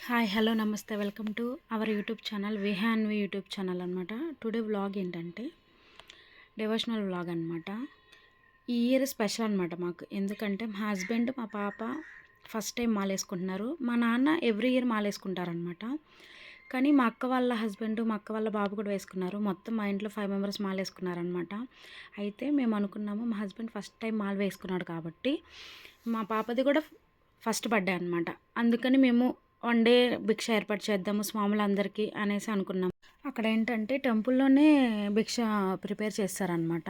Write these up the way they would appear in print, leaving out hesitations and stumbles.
Hi hello నమస్తే welcome to our YouTube channel Vihanvi YouTube channel అనమాట. Today vlog ఏంటంటే devotional vlog అనమాట. ఈ ఇయర్ స్పెషల్ అనమాట మాకు. ఎందుకంటే మా హస్బెండ్ మా పాప ఫస్ట్ టైం మాలేసుకుంటున్నారు. మా నాన్న ఎవ్రీ ఇయర్ మాలేసుకుంటారనమాట. కానీ మా అక్క వాళ్ళ హస్బెండ్ మా అక్క వాళ్ళ బాబు కూడా వేసుకున్నారు. మొత్తం మా ఇంట్లో 5 మెంబర్స్ మాలేసుకున్నారనమాట. అయితే మేము అనుకున్నాము మా హస్బెండ్ ఫస్ట్ టైం మాల వేసుకున్నాడు కాబట్టి మా పాపది కూడా ఫస్ట్ బర్త్డే అనమాట. అందుకని మేము వన్ డే భిక్ష ఏర్పాటు చేద్దాము స్వాములందరికీ అనేసి అనుకున్నాం. అక్కడ ఏంటంటే టెంపుల్లోనే భిక్ష ప్రిపేర్ చేస్తారనమాట.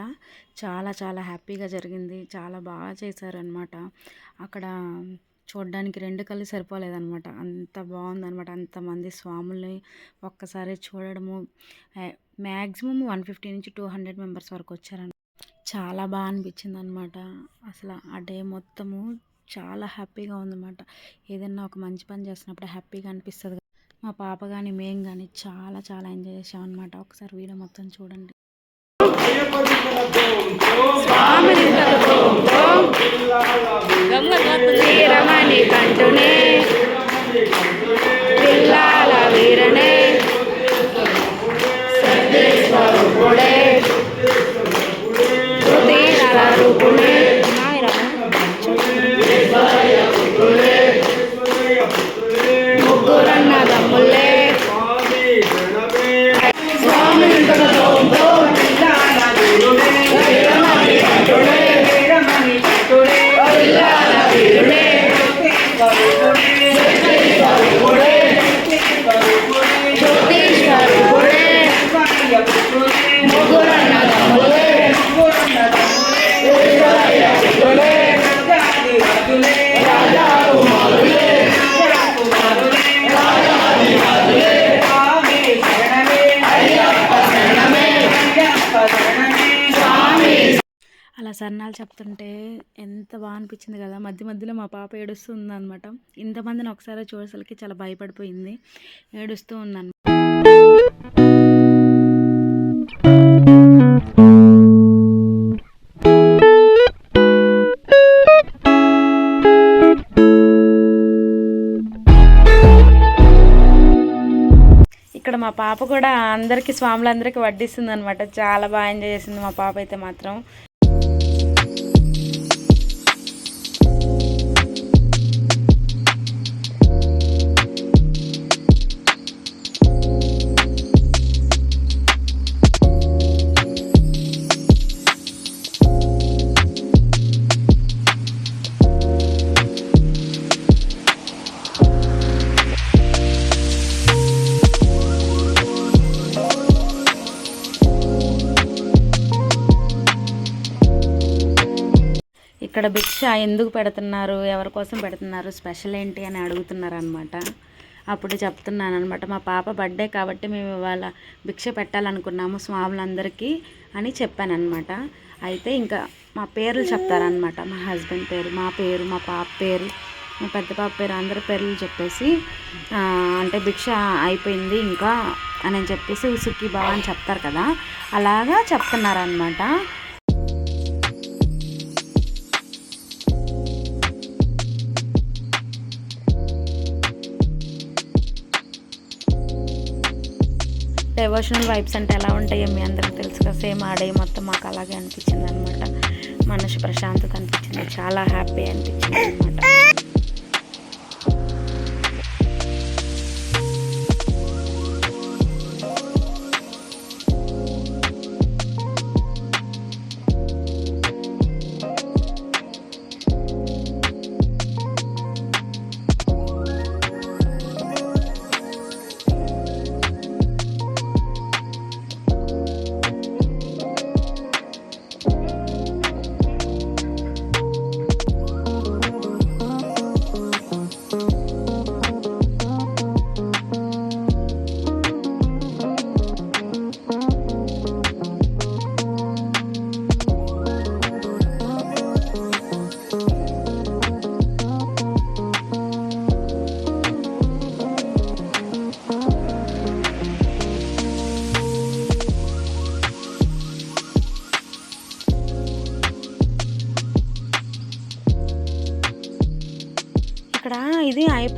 చాలా చాలా హ్యాపీగా జరిగింది. చాలా బాగా చేశారనమాట. అక్కడ చూడడానికి 2 కళ్ళు సరిపోలేదనమాట. అంత బాగుందనమాట. అంతమంది స్వాముల్ని ఒక్కసారి చూడడము. మ్యాక్సిమం 150 నుంచి 200 మెంబర్స్ వరకు వచ్చారనమాట. చాలా బాగా అనిపించింది అనమాట. అసలు ఆ డే మొత్తము చాలా హ్యాపీగా ఉందన్నమాట. ఏదైనా ఒక మంచి పని చేసినప్పుడు హ్యాపీగా అనిపిస్తుంది. మా పాప కానీ మేము కానీ చాలా చాలా ఎంజాయ్ చేసామన్నమాట. ఒకసారి వీడియో మొత్తం చూడండి. రమణి కంటునే పిల్లాల వీరనే సర్వేశ్వరుడే రూపునే ముగ్గురన్న దమ్ములే స్వామి ముగ్గురన్న దమ్ములే అలా సన్నాలు చెప్తుంటే ఎంత బాగా అనిపించింది కదా. మధ్య మధ్యలో మా పాప ఏడుస్తుంది అనమాట. ఇంతమందిని ఒకసారి చూసేసరికి చాలా భయపడిపోయింది, ఏడుస్తూ ఉందన్నమాట. ఇక్కడ మా పాప కూడా అందరికీ స్వాములందరికీ వడ్డిస్తుంది అనమాట. చాలా బాగా ఎంజాయ్ చేసింది మా పాప అయితే మాత్రం. ఇక్కడ భిక్ష ఎందుకు పెడుతున్నారు, ఎవరి కోసం పెడుతున్నారు, స్పెషల్ ఏంటి అని అడుగుతున్నారు అనమాట. అప్పుడు చెప్తున్నాను అనమాట, మా పాప బర్త్డే కాబట్టి మేము ఇవాళ భిక్ష పెట్టాలనుకున్నాము స్వాములందరికీ అని చెప్పాను అనమాట. అయితే ఇంకా మా పేర్లు చెప్తారనమాట. మా హస్బెండ్ పేరు, మా పేరు, మా పాప పేరు, మా పెద్ద పాప పేరు, అందరి పేర్లు చెప్పేసి అంటే భిక్ష అయిపోయింది ఇంకా అని చెప్పేసి సుఖీ బావ అని చెప్తారు కదా, అలాగా చెప్తున్నారనమాట. డివోషనల్ వైబ్స్ అంటే ఎలా ఉంటాయో మీ అందరికి తెలుసు కదా. సేమ్ ఆడే మొత్తం మాకు అలాగే అనిపించింది అనమాట. మనసు ప్రశాంతత అనిపించింది, చాలా హ్యాపీ అనిపించింది అనమాట.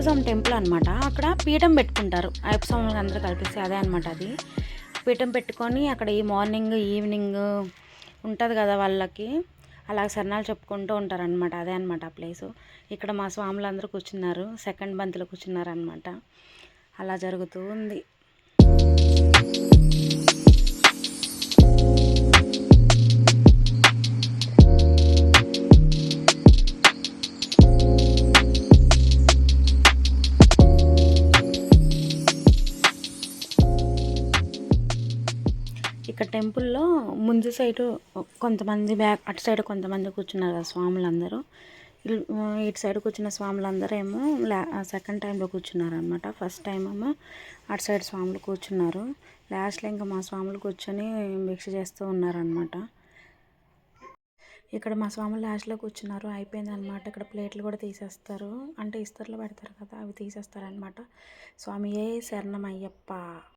స్వామి టెంపుల్ అనమాట. అక్కడ పీఠం పెట్టుకుంటారు అయ్యప్ప స్వాములు అందరూ కలిపేసి, అదే అనమాట అది. పీఠం పెట్టుకొని అక్కడ ఈ మార్నింగ్ ఈవినింగ్ ఉంటుంది కదా వాళ్ళకి, అలా శరణాలు చెప్పుకుంటూ ఉంటారనమాట. అదే అనమాట ఆ ప్లేసు. ఇక్కడ మా స్వాములు అందరూ కూర్చున్నారు, సెకండ్ బంతిలో కూర్చున్నారనమాట. అలా జరుగుతూ ఉంది. ఇక్కడ టెంపుల్లో ముందు సైడు కొంతమంది, బ్యాక్ అటు సైడ్ కొంతమంది కూర్చున్నారు కదా స్వాములందరూ. ఇటు సైడ్ కూర్చున్న స్వాములందరూ ఏమో సెకండ్ టైంలో కూర్చున్నారు అనమాట. ఫస్ట్ టైం ఏమో అటు సైడ్ స్వాములు కూర్చున్నారు. లాస్ట్లో ఇంకా మా స్వాములు కూర్చొని భిక్ష చేస్తూ ఉన్నారనమాట. ఇక్కడ మా స్వాములు లాస్ట్లో కూర్చున్నారు, అయిపోయిందనమాట. ఇక్కడ ప్లేట్లు కూడా తీసేస్తారు, అంటే ఇస్తర్లో పెడతారు కదా, అవి తీసేస్తారనమాట. స్వామియే శరణమయ్యప్ప.